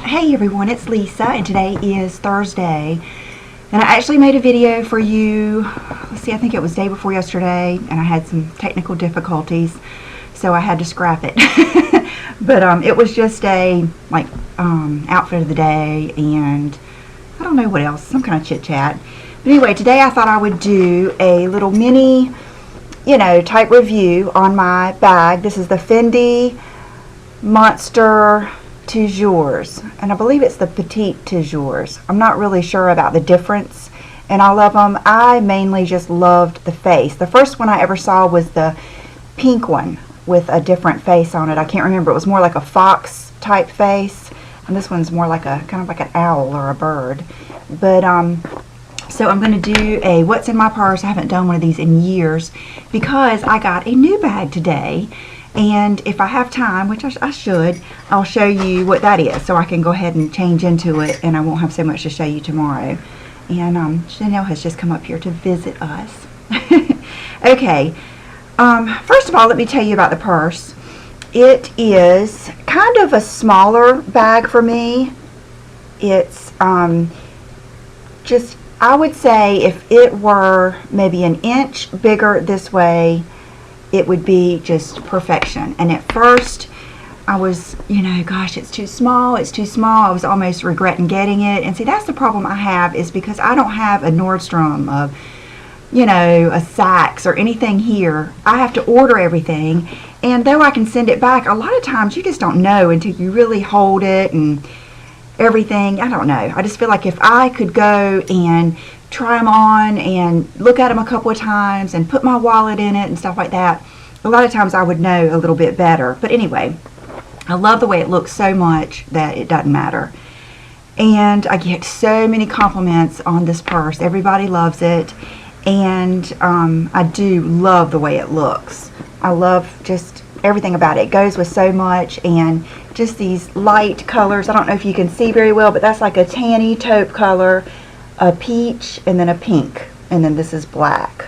Hey everyone, it's Lisa and today is Thursday and I actually made a video for you. Let's see, I think it was day before yesterday and I had some technical difficulties so I had to scrap it. But it was just a outfit of the day and I don't know what else, some kind of chit chat. But anyway, today I thought I would do a little mini, type review on my bag. This is the Fendi Monster 2Jours, and I believe it's the Petite 2Jours. I'm not really sure about the difference in all of them. I mainly just loved the face. The first one I ever saw was the pink one with a different face on it. I can't remember. It was more like a fox type face, and this one's more like a kind of like an owl or a bird. But so I'm going to do a what's in my purse. I haven't done one of these in years because I got a new bag today. And if I have time, which I should, I'll show you what that is so I can go ahead and change into it and I won't have so much to show you tomorrow. And Chanel has just come up here to visit us. Okay, first of all, let me tell you about the purse. It is kind of a smaller bag for me. It's just, I would say if it were maybe an inch bigger this way, it would be just perfection. And at first I was, gosh, it's too small, it's too small. I was almost regretting getting it. And see, that's the problem I have, is because I don't have a Nordstrom of, a Saks or anything here. I have to order everything, and though I can send it back, a lot of times you just don't know until you really hold it and everything. I don't know. I just feel like if I could go and try them on and look at them a couple of times and put my wallet in it and stuff like that, a lot of times I would know a little bit better. But anyway, I love the way it looks so much that it doesn't matter. And I get so many compliments on this purse. Everybody loves it. And I do love the way it looks. I love just everything about it. It goes with so much, and just these light colors. I don't know if you can see very well, but that's like a tanny taupe color, a peach, and then a pink, and then this is black.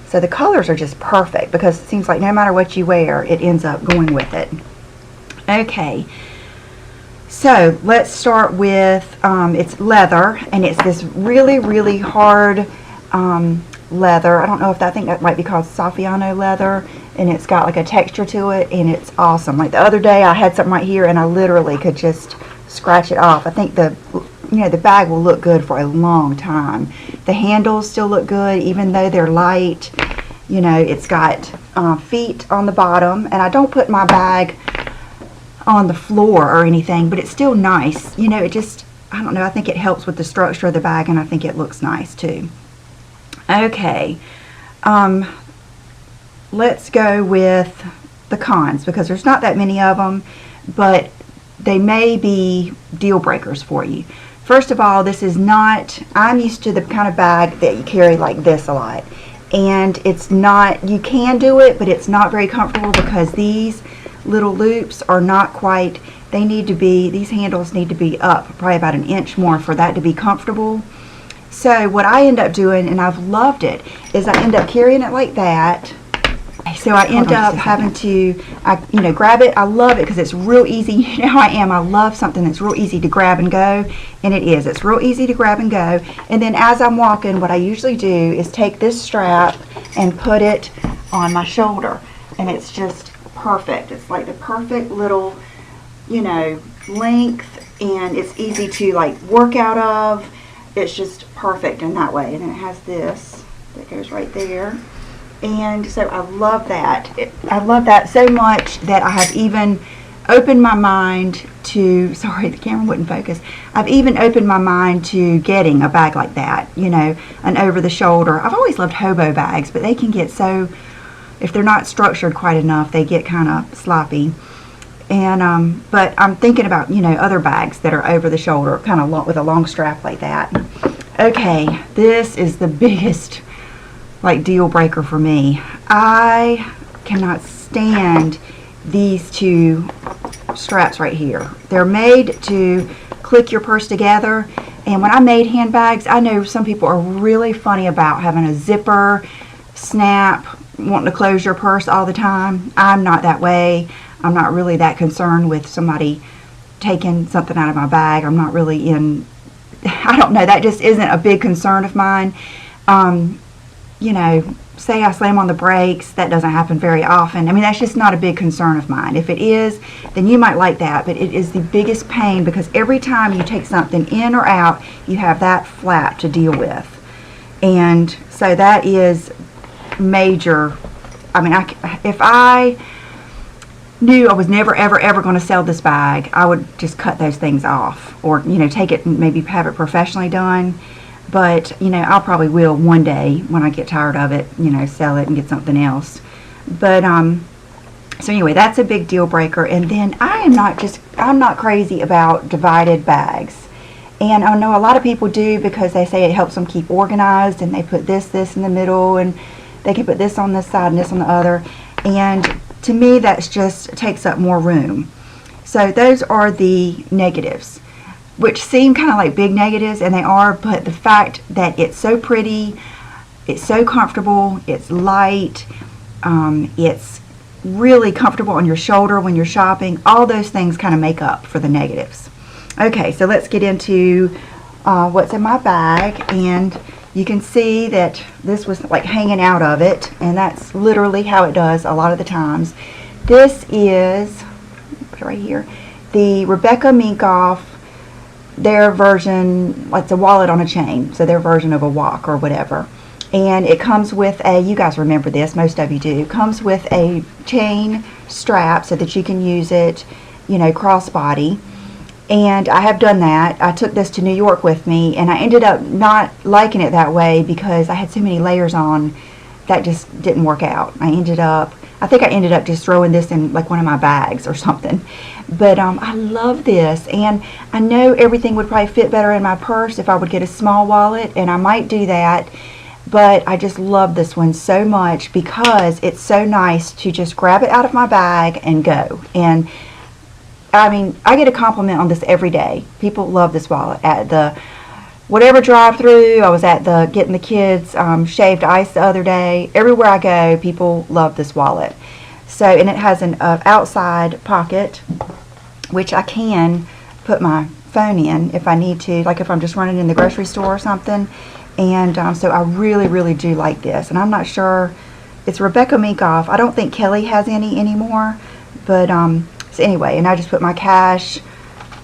So the colors are just perfect because it seems like no matter what you wear, it ends up going with it. Okay, so let's start with it's leather, and it's this really, really hard leather. I don't know if I think that might be called Saffiano leather, and it's got like a texture to it, and it's awesome. Like the other day I had something right here and I literally could just scratch it off. I think the bag will look good for a long time. The handles still look good even though they're light. It's got feet on the bottom, and I don't put my bag on the floor or anything, but it's still nice. It just, I don't know, I think it helps with the structure of the bag, and I think it looks nice too. Okay, let's go with the cons, because there's not that many of them, but they may be deal breakers for you. First of all, this is not, I'm used to the kind of bag that you carry like this a lot, and it's not, you can do it, but it's not very comfortable because these little loops are not quite, they need to be, these handles need to be up probably about an inch more for that to be comfortable. So what I end up doing, and I've loved it, is I end up carrying it like that. So I end up having to, grab it. I love it because it's real easy. You know how I am. I love something that's real easy to grab and go, and it is. It's real easy to grab and go. And then as I'm walking, what I usually do is take this strap and put it on my shoulder, and it's just perfect. It's like the perfect little, length, and it's easy to work out of. It's just perfect in that way. And then it has this that goes right there. And so I love that. I love that so much that I have even opened my mind to, sorry, the camera wouldn't focus. I've even opened my mind to getting a bag like that, an over the shoulder. I've always loved hobo bags, but they can get so, if they're not structured quite enough, they get kind of sloppy. And but I'm thinking about, other bags that are over the shoulder, kind of with a long strap like that. Okay, this is the biggest deal breaker for me. I cannot stand these two straps right here. They're made to click your purse together, and when I made handbags, I know some people are really funny about having a zipper snap, wanting to close your purse all the time. I'm not that way. I'm not really that concerned with somebody taking something out of my bag. I'm not really in, I don't know, that just isn't a big concern of mine. You know, say I slam on the brakes, that doesn't happen very often. I mean, that's just not a big concern of mine. If it is, then you might like that, but it is the biggest pain because every time you take something in or out, you have that flap to deal with. And so that is major. I mean, if I knew I was never, ever, ever going to sell this bag, I would just cut those things off, or, you know, take it and maybe have it professionally done. But, you know, I'll probably will one day when I get tired of it, you know, sell it and get something else. But, so anyway, that's a big deal breaker. And then I'm not crazy about divided bags. And I know a lot of people do because they say it helps them keep organized, and they put this in the middle, and they can put this on this side and this on the other. And to me, that's just takes up more room. So those are the negatives, which seem kind of like big negatives, and they are, but the fact that it's so pretty, it's so comfortable, it's light, it's really comfortable on your shoulder when you're shopping, all those things kind of make up for the negatives. Okay, so let's get into what's in my bag, and you can see that this was like hanging out of it, and that's literally how it does a lot of the times. This is, put it right here, the Rebecca Minkoff, their version, like it's a wallet on a chain, so their version of a walk or whatever. And it comes with a, you guys remember this, most of you do, comes with a chain strap so that you can use it, you know, crossbody. And I have done that. I took this to New York with me, and I ended up not liking it that way because I had so many layers on that just didn't work out. I think I ended up just throwing this in like one of my bags or something. But I love this, and I know everything would probably fit better in my purse if I would get a small wallet, and I might do that. But I just love this one so much because it's so nice to just grab it out of my bag and go. And I mean, I get a compliment on this every day. People love this wallet. At the whatever drive-through, I was at the getting the kids shaved ice the other day. Everywhere I go, people love this wallet. So, and it has an outside pocket, which I can put my phone in if I need to, like if I'm just running in the grocery store or something. And so I really, really do like this. And I'm not sure, it's Rebecca Minkoff. I don't think Kelly has any anymore. But so anyway, and I just put my cash,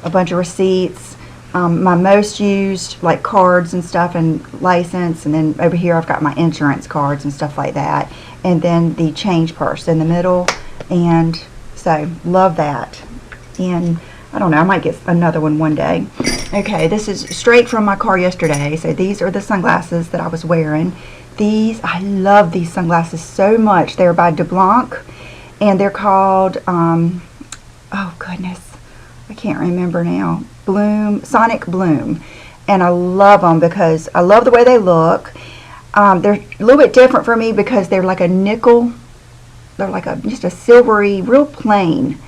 a bunch of receipts, my most used like cards and stuff, and license, and then over here I've got my insurance cards and stuff like that, and then the change purse in the middle. And so love that. And I don't know, I might get another one day. Okay, this is straight from my car yesterday. So these are the sunglasses that I was wearing. These, I love these sunglasses so much. They're by DeBlanc, and they're called oh goodness, I can't remember now. Sonic Bloom. And I love them because I love the way they look. They're a little bit different for me because they're like a nickel. They're like just a silvery, real plain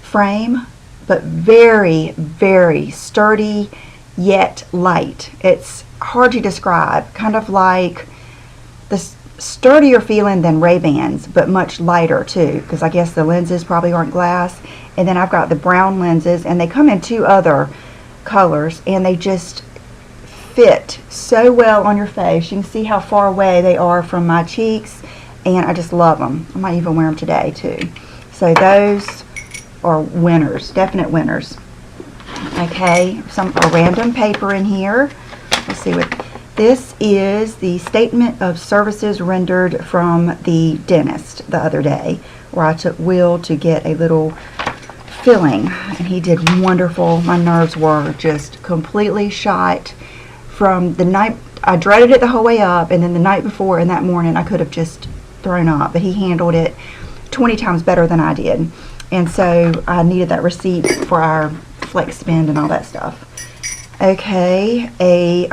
frame, but very, very sturdy yet light. It's hard to describe. Kind of like this sturdier feeling than Ray-Bans, but much lighter too, because I guess the lenses probably aren't glass. And then I've got the brown lenses, and they come in 2 other colors, and they just fit so well on your face. You can see how far away they are from my cheeks, and I just love them. I might even wear them today too. So those are winners, definite winners. Okay, a random paper in here. Let's see what this is. The statement of services rendered from the dentist the other day, where I took Will to get a little filling, and he did wonderful. My nerves were just completely shot from the night. I dreaded it the whole way up, and then the night before and that morning I could have just thrown up, but he handled it 20 times better than I did. And so I needed that receipt for our flex spend and all that stuff. Okay, a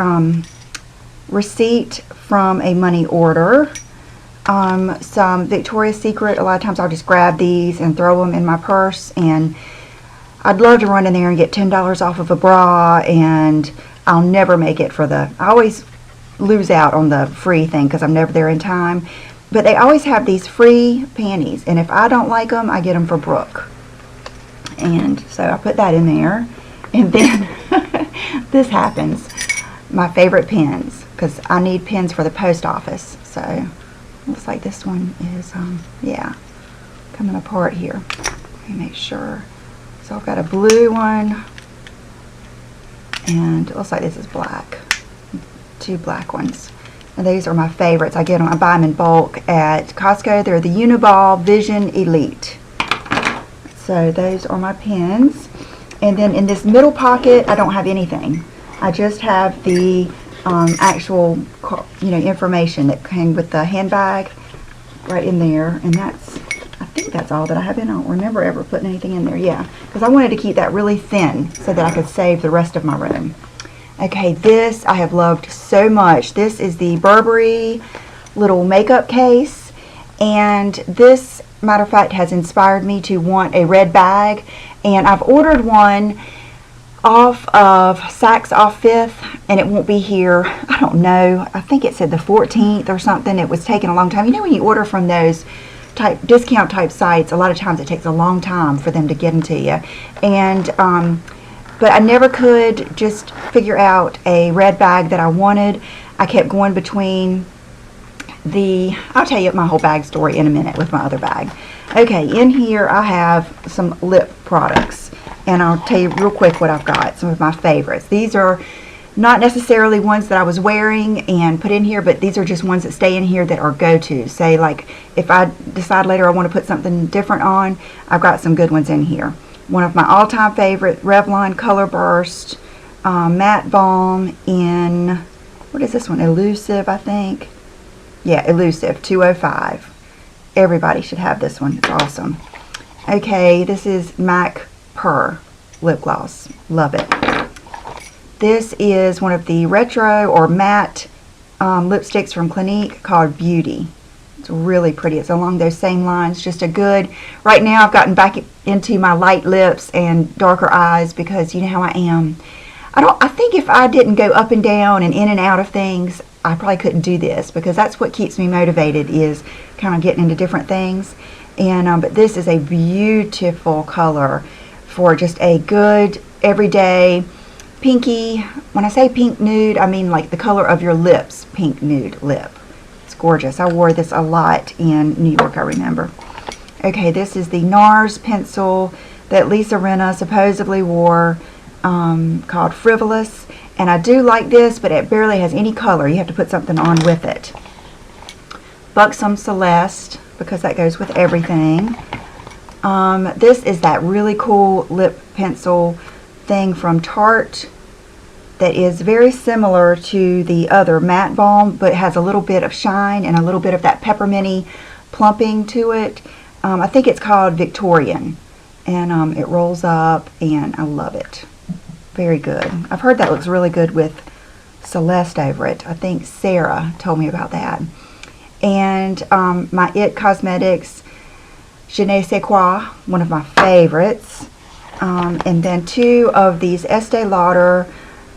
receipt from a money order. Some Victoria's Secret. A lot of times I'll just grab these and throw them in my purse, and I'd love to run in there and get $10 off of a bra, and I'll never make it for I always lose out on the free thing because I'm never there in time. But they always have these free panties, and if I don't like them, I get them for Brooke. And so I put that in there. And then this happens. My favorite pens, because I need pens for the post office. So looks like this one is, yeah, coming apart here. Let me make sure. So I've got a blue one, and it looks like this is black. 2 black ones. And these are my favorites. I buy them in bulk at Costco. They're the Uniball Vision Elite. So those are my pens. And then in this middle pocket, I don't have anything. I just have the actual, information that came with the handbag right in there. And I think that's all that I have in. I don't remember ever putting anything in there. Yeah, because I wanted to keep that really thin so that I could save the rest of my room. Okay, this I have loved so much. This is the Burberry little makeup case. And this, matter of fact, has inspired me to want a red bag. And I've ordered one off of Saks off 5th, and it won't be here, I don't know, I think it said the 14th or something. It was taking a long time. You know, when you order from those discount type sites, a lot of times it takes a long time for them to get them to you. And but I never could just figure out a red bag that I wanted. I kept going between I'll tell you my whole bag story in a minute with my other bag. Okay, in here I have some lip products, and I'll tell you real quick what I've got, some of my favorites. These are not necessarily ones that I was wearing and put in here, but these are just ones that stay in here that are go-to. Say, like, if I decide later I want to put something different on, I've got some good ones in here. One of my all-time favorite, Revlon Color Burst Matte Balm in, what is this one? Elusive, I think. Yeah, Elusive 205. Everybody should have this one. It's awesome. Okay, this is MAC Purr lip gloss. Love it. This is one of the retro or matte lipsticks from Clinique called Beauty. It's really pretty. It's along those same lines. Just a good, right now I've gotten back into my light lips and darker eyes because you know how I am. I think if I didn't go up and down and in and out of things, I probably couldn't do this, because that's what keeps me motivated, is kind of getting into different things. And but this is a beautiful color for just a good everyday pinky. When I say pink nude, I mean like the color of your lips, pink nude lip. It's gorgeous. I wore this a lot in New York, I remember. Okay, this is the NARS pencil that Lisa Rinna supposedly wore, called Frivolous. And I do like this, but it barely has any color. You have to put something on with it. Buxom Celeste, because that goes with everything. This is that really cool lip pencil thing from Tarte that is very similar to the other matte balm, but has a little bit of shine and a little bit of that pepperminty plumping to it. I think it's called Victorian, and it rolls up, and I love it. Very good. I've heard that looks really good with Celeste over it. I think Sarah told me about that. And my IT Cosmetics Je ne sais quoi, one of my favorites. And then 2 of these Estee Lauder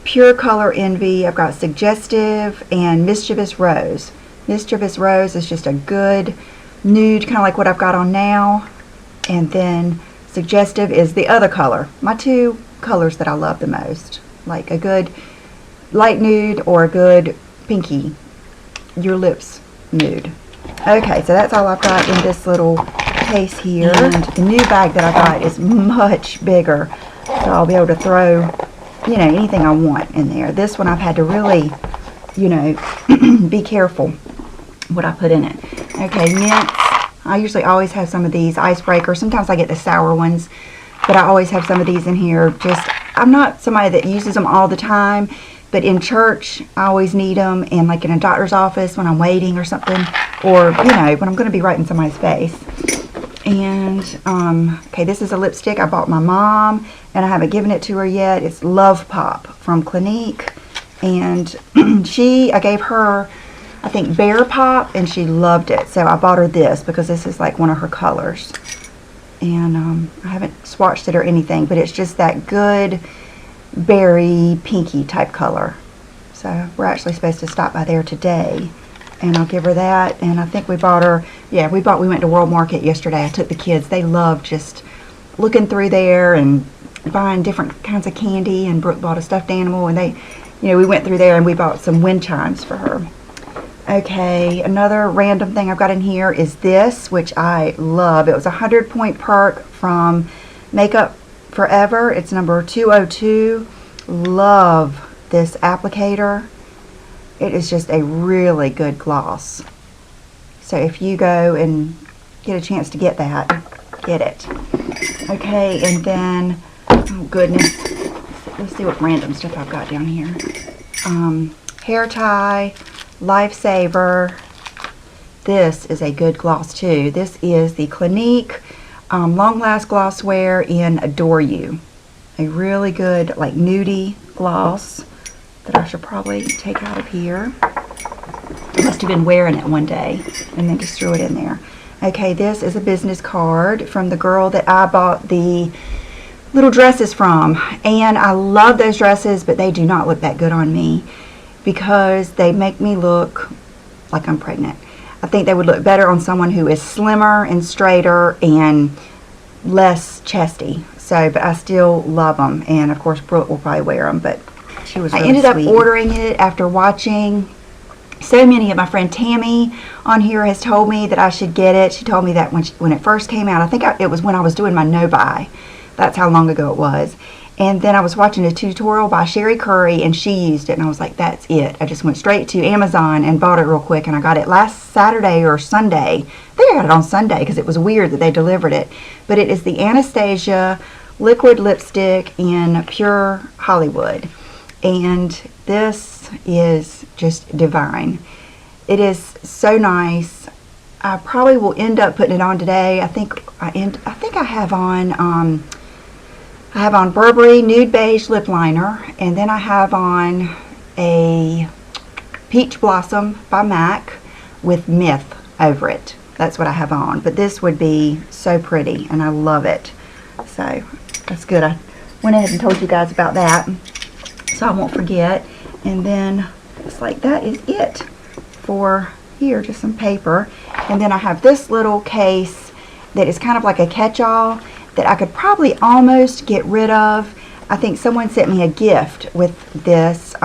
Pure Color Envy. I've got Suggestive and Mischievous Rose. Mischievous Rose is just a good nude, kind of like what I've got on now. And then Suggestive is the other color. My 2 colors that I love the most. Like a good light nude or a good pinky, your lips nude. Okay, so that's all I've got in this little case here. And the new bag that I got is much bigger, so I'll be able to throw, you know, anything I want in there. This one I've had to really, you know, be careful what I put in it. Okay, mints. I usually always have some of these icebreakers. Sometimes I get the sour ones, but I always have some of these in here. Just, I'm not somebody that uses them all the time, but in church I always need them, and like in a doctor's office when I'm waiting or something, or you know, when I'm going to be right in somebody's face. And okay, this is a lipstick I bought my mom, and I haven't given it to her yet. It's Love Pop from Clinique, and I gave her, I think, Bear Pop, and she loved it. So I bought her this because this is like one of her colors. And I haven't swatched it or anything, but it's just that good berry pinky type color. So we're actually supposed to stop by there today, and I'll give her that. And I think we bought her, yeah, we went to World Market yesterday. I took the kids. They love just looking through there and buying different kinds of candy, and Brooke bought a stuffed animal, and we went through there and we bought some wind chimes for her. Okay, another random thing I've got in here is this, which I love. It was a 100-point perk from Makeup Forever. It's number 202. Love this applicator. It is just a really good gloss. So if you go and get a chance to get that, get it. Okay, and then, oh goodness, let's see what random stuff I've got down here. Hair tie, Lifesaver. This is a good gloss too. This is the Clinique Long Last Glosswear in Adore You. A really good, like, nudie gloss that I should probably take out of here. I must have been wearing it one day and then just threw it in there. Okay, this is a business card from the girl that I bought the little dresses from. And I love those dresses, but they do not look that good on me because they make me look like I'm pregnant. I think they would look better on someone who is slimmer and straighter and less chesty. So, but I still love them. And of course, Brooke will probably wear them, but she was really sweet. I ended up ordering it after watching so many of my friend Tammy on here has told me that I should get it. She told me that when it first came out. I think it was when I was doing my no buy. That's how long ago it was. And then I was watching a tutorial by Sherry Curry, and she used it, and I was like, that's it. I just went straight to Amazon and bought it real quick, and I got it last Saturday or Sunday. I think I got it on Sunday because it was weird that they delivered it. But it is the Anastasia liquid lipstick in Pure Hollywood. And this is just divine. It is so nice. I probably will end up putting it on today. I think I have on Burberry Nude Beige Lip Liner, and then I have on a Peach Blossom by MAC with Myth over it. That's what I have on. But this would be so pretty, and I love it. So that's good. I went ahead and told you guys about that, so I won't forget. And then it's like that is it for here, just some paper. And then I have this little case that is kind of like a catch-all that I could probably almost get rid of. I think someone sent me a gift with this.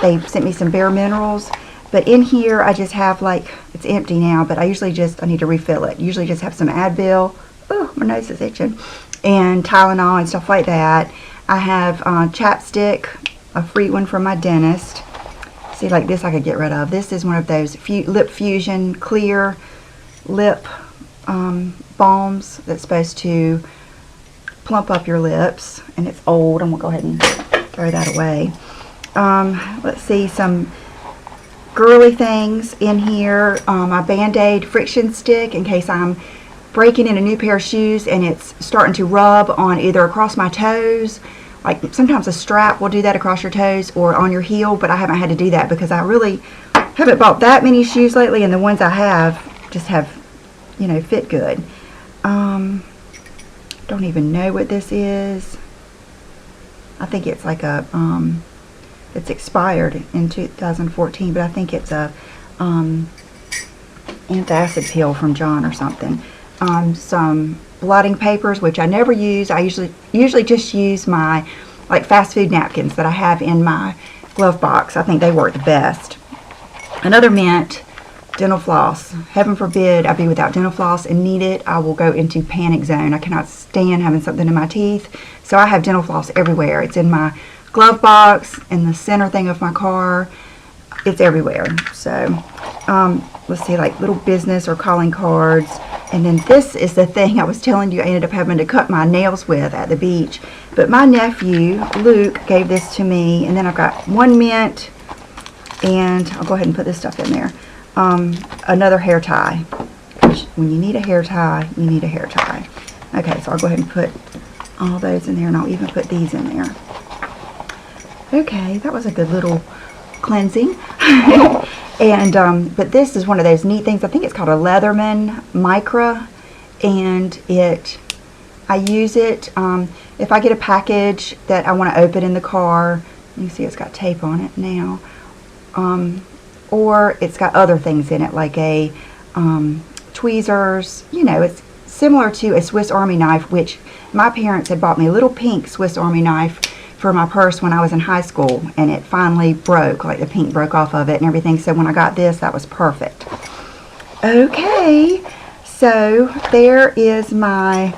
They sent me some Bare Minerals, but in here I just have, like, it's empty now, but I need to refill it. Usually just have some Advil. Oh, my nose is itching. And Tylenol and stuff like that. I have chapstick, a free one from my dentist. See, like this I could get rid of. This is one of those Lip Fusion clear lip balms that's supposed to plump up your lips, and it's old. I'm gonna go ahead and throw that away. Let's see, some girly things in here. My Band-Aid friction stick in case I'm breaking in a new pair of shoes and it's starting to rub on either across my toes. Like sometimes a strap will do that across your toes or on your heel, but I haven't had to do that because I really haven't bought that many shoes lately, and the ones I have just have, you know, fit good. Don't even know what this is. I think it's like a it's expired in 2014, but I think it's a antacid pill from John or something. Some blotting papers, which I never use. I usually just use my, like, fast food napkins that I have in my glove box. I think they work the best. Another mint, dental floss. Heaven forbid I be without dental floss and need it. I will go into panic zone. I cannot stand having something in my teeth. So I have dental floss everywhere. It's in my glove box, in the center thing of my car. It's everywhere. So let's see, like little business or calling cards. And then this is the thing I was telling you I ended up having to cut my nails with at the beach. But my nephew, Luke, gave this to me. And then I've got one mint, and I'll go ahead and put this stuff in there. Another hair tie. When you need a hair tie, you need a hair tie. Okay, so I'll go ahead and put all those in there, and I'll even put these in there. Okay, that was a good little cleansing. And but this is one of those neat things. I think it's called a Leatherman Micra, and I use it if I get a package that I want to open in the car. You can see it's got tape on it now, or it's got other things in it like a tweezers. You know, it's similar to a Swiss Army knife, which my parents had bought me a little pink Swiss Army knife for my purse when I was in high school, and it finally broke, like the pink broke off of it and everything. So when I got this, that was perfect. Okay, so there is my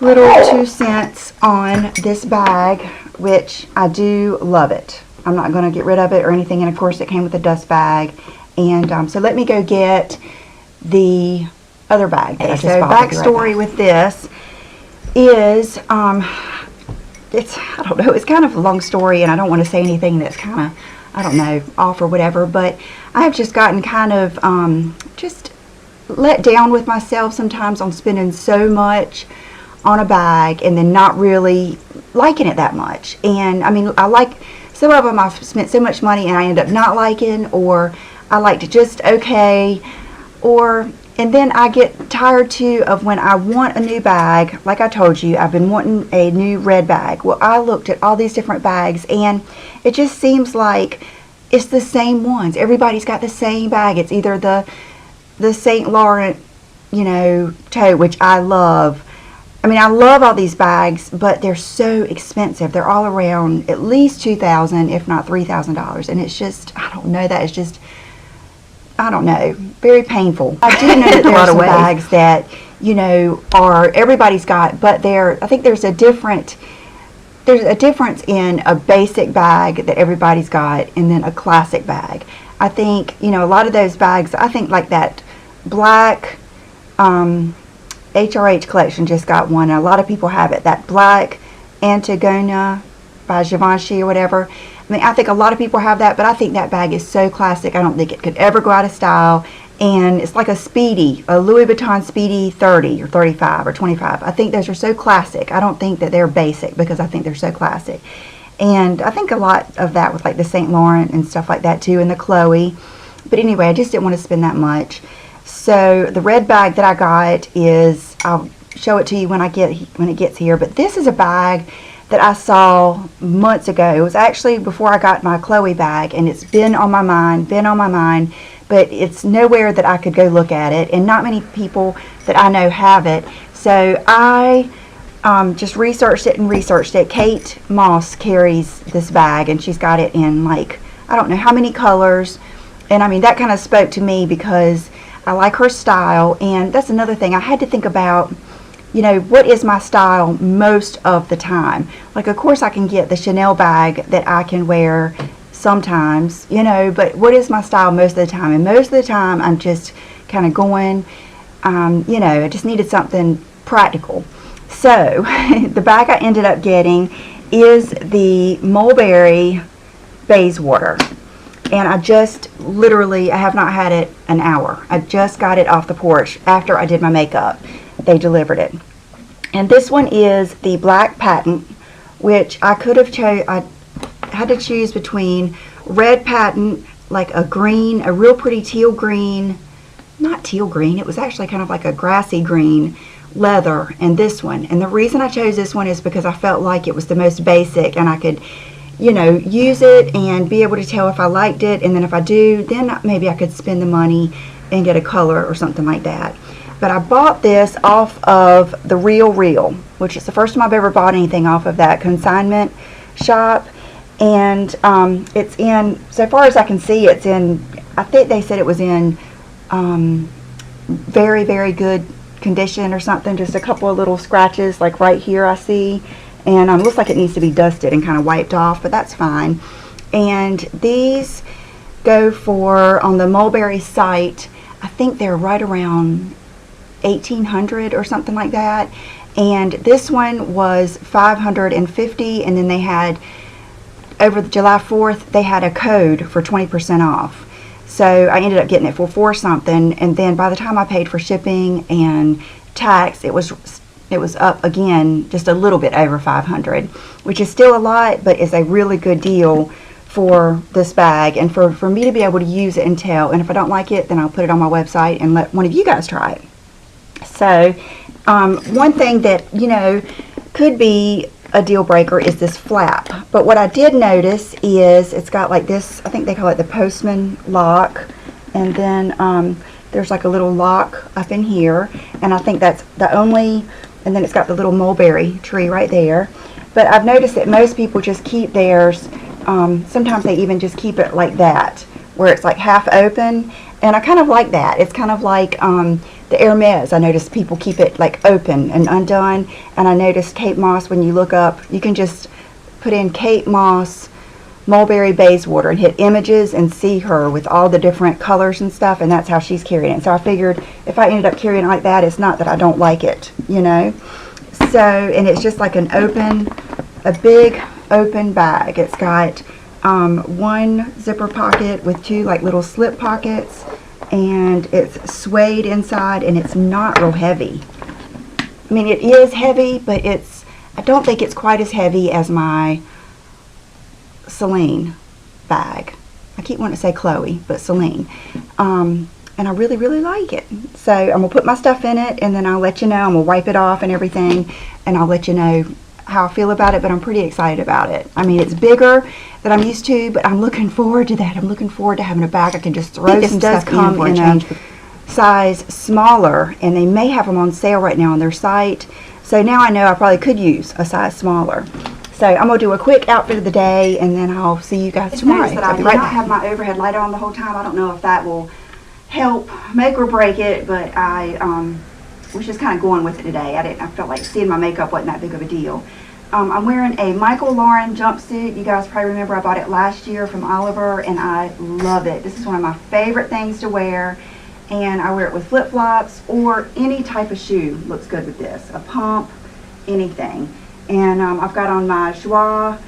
little 2 cents on this bag, which I do love it. I'm not going to get rid of it or anything, and of course it came with a dust bag. And so let me go get the other bag that I just bought. Backstory with this is, I don't know, it's kind of a long story, and I don't want to say anything that's kind of, I don't know, off or whatever, but I have just gotten kind of just let down with myself sometimes on spending so much on a bag and then not really liking it that much. And I mean, I like some of them I've spent so much money and I end up not liking, or I liked it just okay, and then I get tired too of when I want a new bag. Like I told you, I've been wanting a new red bag. Well, I looked at all these different bags, and it just seems like it's the same ones. Everybody's got the same bag. It's either the St. Laurent, you know, tote, which I love. I mean, I love all these bags, but they're so expensive. They're all around at least $2,000, if not $3,000. And it's just, I don't know, that is just, I don't know, very painful. I do know that there are some bags that, you know, are everybody's got, but I think there's a difference in a basic bag that everybody's got and then a classic bag. I think, you know, a lot of those bags, I think like that black HRH collection just got one, and a lot of people have it, that black Antigona by Givenchy or whatever. I mean, I think a lot of people have that, but I think that bag is so classic. I don't think it could ever go out of style. And it's like a Louis Vuitton Speedy 30 or 35 or 25. I think those are so classic. I don't think that they're basic, because I think they're so classic. And I think a lot of that with like the St. Laurent and stuff like that too, and the Chloe. But anyway, I just didn't want to spend that much. So the red bag that I got is, I'll show it to you when it gets here. But this is a bag that I saw months ago. It was actually before I got my Chloe bag, and it's been on my mind, but it's nowhere that I could go look at it, and not many people that I know have it. So I just researched it. Kate Moss carries this bag, and she's got it in, like, I don't know how many colors. And I mean, that kind of spoke to me because I like her style. And that's another thing I had to think about, you know, what is my style most of the time? Like, of course I can get the Chanel bag that I can wear sometimes, you know, but what is my style most of the time? And most of the time I'm just kind of going, you know, I just needed something practical. So the bag I ended up getting is the Mulberry Bayswater. And I just literally, I have not had it an hour. I just got it off the porch after I did my makeup. They delivered it. And this one is the black patent, which I could have I had to choose between red patent, like a green, a real pretty teal green, not teal green, it was actually kind of like a grassy green leather, and this one. And the reason I chose this one is because I felt like it was the most basic, and I could, you know, use it and be able to tell if I liked it, and then if I do, then maybe I could spend the money and get a color or something like that. But I bought this off of the Real, which is the first time I've ever bought anything off of that consignment shop. And it's in, so far as I can see, it's in, I think they said it was in very, very good condition or something. Just a couple of little scratches, like right here I see. And looks like it needs to be dusted and kind of wiped off, but that's fine. And these go for, on the Mulberry site, I think they're right around $1,800 or something like that. And this one was $550, and then they had, over the July 4th, they had a code for 20% off. So I ended up getting it for $4 something, and then by the time I paid for shipping and tax, it was up again just a little bit over $500, which is still a lot, but is a really good deal for this bag, and for me to be able to use it and tell. And if I don't like it, then I'll put it on my website and let one of you guys try it. So one thing that, you know, could be a deal breaker is this flap. But what I did notice is it's got like this, I think they call it the postman lock, and then there's like a little lock up in here, and I think that's the only, and then it's got the little mulberry tree right there. But I've noticed that most people just keep theirs, sometimes they even just keep it like that, where it's like half open, and I kind of like that. It's kind of like the Hermes. I noticed people keep it like open and undone, and I noticed Kate Moss, when you look up, you can just put in Kate Moss Mulberry Bayswater and hit images and see her with all the different colors and stuff, and that's how she's carrying it. So I figured if I ended up carrying it like that, it's not that I don't like it, you know. So, and it's just like a big open bag. It's got one zipper pocket with two like little slip pockets, and it's suede inside, and it's not real heavy. I mean, it is heavy, but I don't think it's quite as heavy as my Celine bag. I keep wanting to say Chloe, but Celine. And I really, really like it. So I'm going to put my stuff in it, and then I'll let you know. I'm going to wipe it off and everything, and I'll let you know how I feel about it, but I'm pretty excited about it. I mean, it's bigger than I'm used to, but I'm looking forward to that. I'm looking forward to having a bag I can just throw some stuff in a size smaller, and they may have them on sale right now on their site. So now I know I probably could use a size smaller. So I'm going to do a quick outfit of the day, and then I'll see you guys tomorrow. That I did not have my overhead light on the whole time. I don't know if that will help make or break it, but I was just kind of going with it today. I felt like seeing my makeup wasn't that big of a deal. I'm wearing a Michael Lauren jumpsuit. You guys probably remember I bought it last year from Oliver, and I love it. This is one of my favorite things to wear, and I wear it with flip-flops or any type of shoe. Looks good with this. A pump, anything. And I've got on my Joie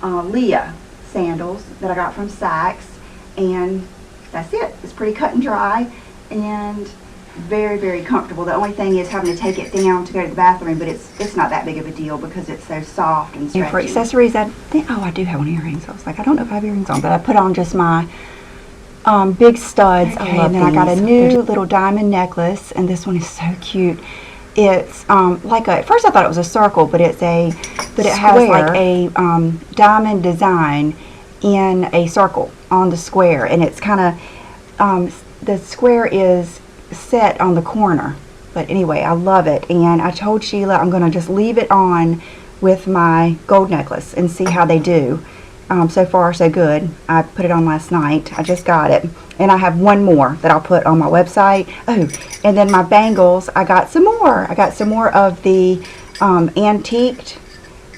Leah sandals that I got from Saks, and that's it. It's pretty cut and dry and very, very comfortable. The only thing is having to take it down to go to the bathroom, but it's not that big of a deal because it's so soft and stretchy. And for accessories, I do have on earrings. I was like, I don't know if I have earrings on, but I put on just my big studs. Okay, I love and then these. I got a new little diamond necklace, and this one is so cute. It's like at first I thought it was a circle, but it has like a diamond design in a circle on the square, and it's kind of the square is set on the corner. But anyway, I love it, and I told Sheila I'm going to just leave it on with my gold necklace and see how they do. So far so good. I put it on last night. I just got it, and I have one more that I'll put on my website. Oh, and then my bangles, I got some more. I got some more of the antiqued,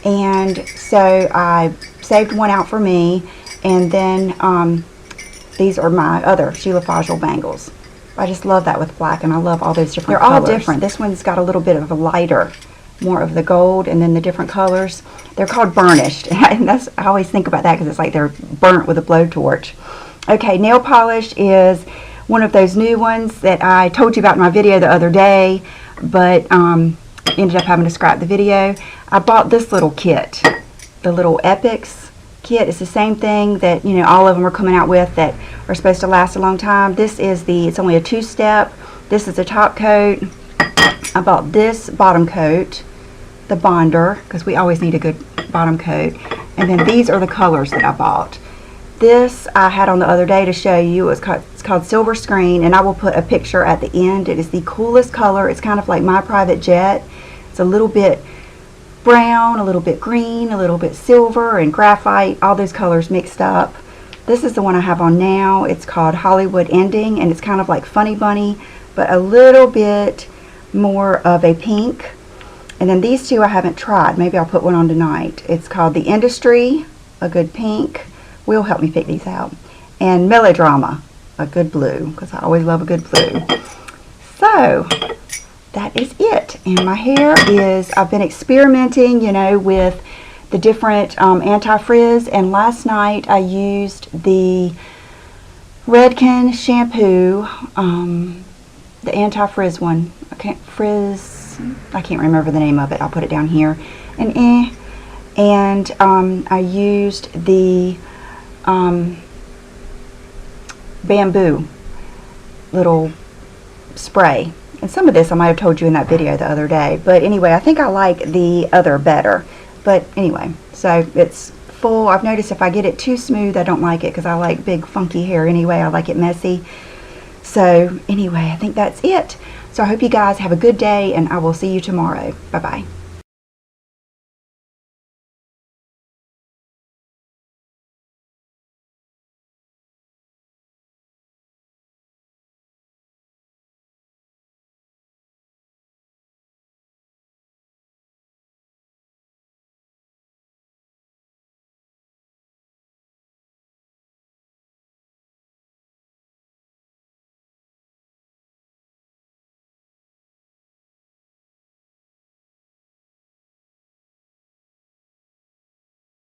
and so I saved one out for me, and then these are my other Sheila Fajl bangles. I just love that with black, and I love all those different colors. They're all different. This one's got a little bit of a lighter, more of the gold, and then the different colors. They're called burnished, and I always think about that because it's like they're burnt with a blowtorch. Okay, nail polish is one of those new ones that I told you about in my video the other day, but ended up having to scrap the video. I bought this little kit, the little Epics kit. It's the same thing that, you know, all of them are coming out with that are supposed to last a long time. This is it's only a 2-step. This is the top coat. I bought this bottom coat, the bonder, because we always need a good bottom coat. And then these are the colors that I bought. This I had on the other day to show you. It's called Silver Screen, and I will put a picture at the end. It is the coolest color. It's kind of like My Private Jet. It's a little bit brown, a little bit green, a little bit silver, and graphite, all those colors mixed up. This is the one I have on now. It's called Hollywood Ending, and it's kind of like Funny Bunny, but a little bit more of a pink. And then these two I haven't tried. Maybe I'll put one on tonight. It's called The Industry, a good pink. Will help me pick these out. And Melodrama, a good blue, because I always love a good blue. So that is it. And my hair is, I've been experimenting, you know, with the different anti-frizz, and last night I used the Redken shampoo, the anti-frizz one. I can't remember the name of it. I'll put it down here. And I used the bamboo little spray. And some of this I might have told you in that video the other day. But anyway, I think I like the other better. But anyway, so it's full. I've noticed if I get it too smooth, I don't like it because I like big funky hair anyway. I like it messy. So anyway, I think that's it. So I hope you guys have a good day, and I will see you tomorrow. Bye-bye.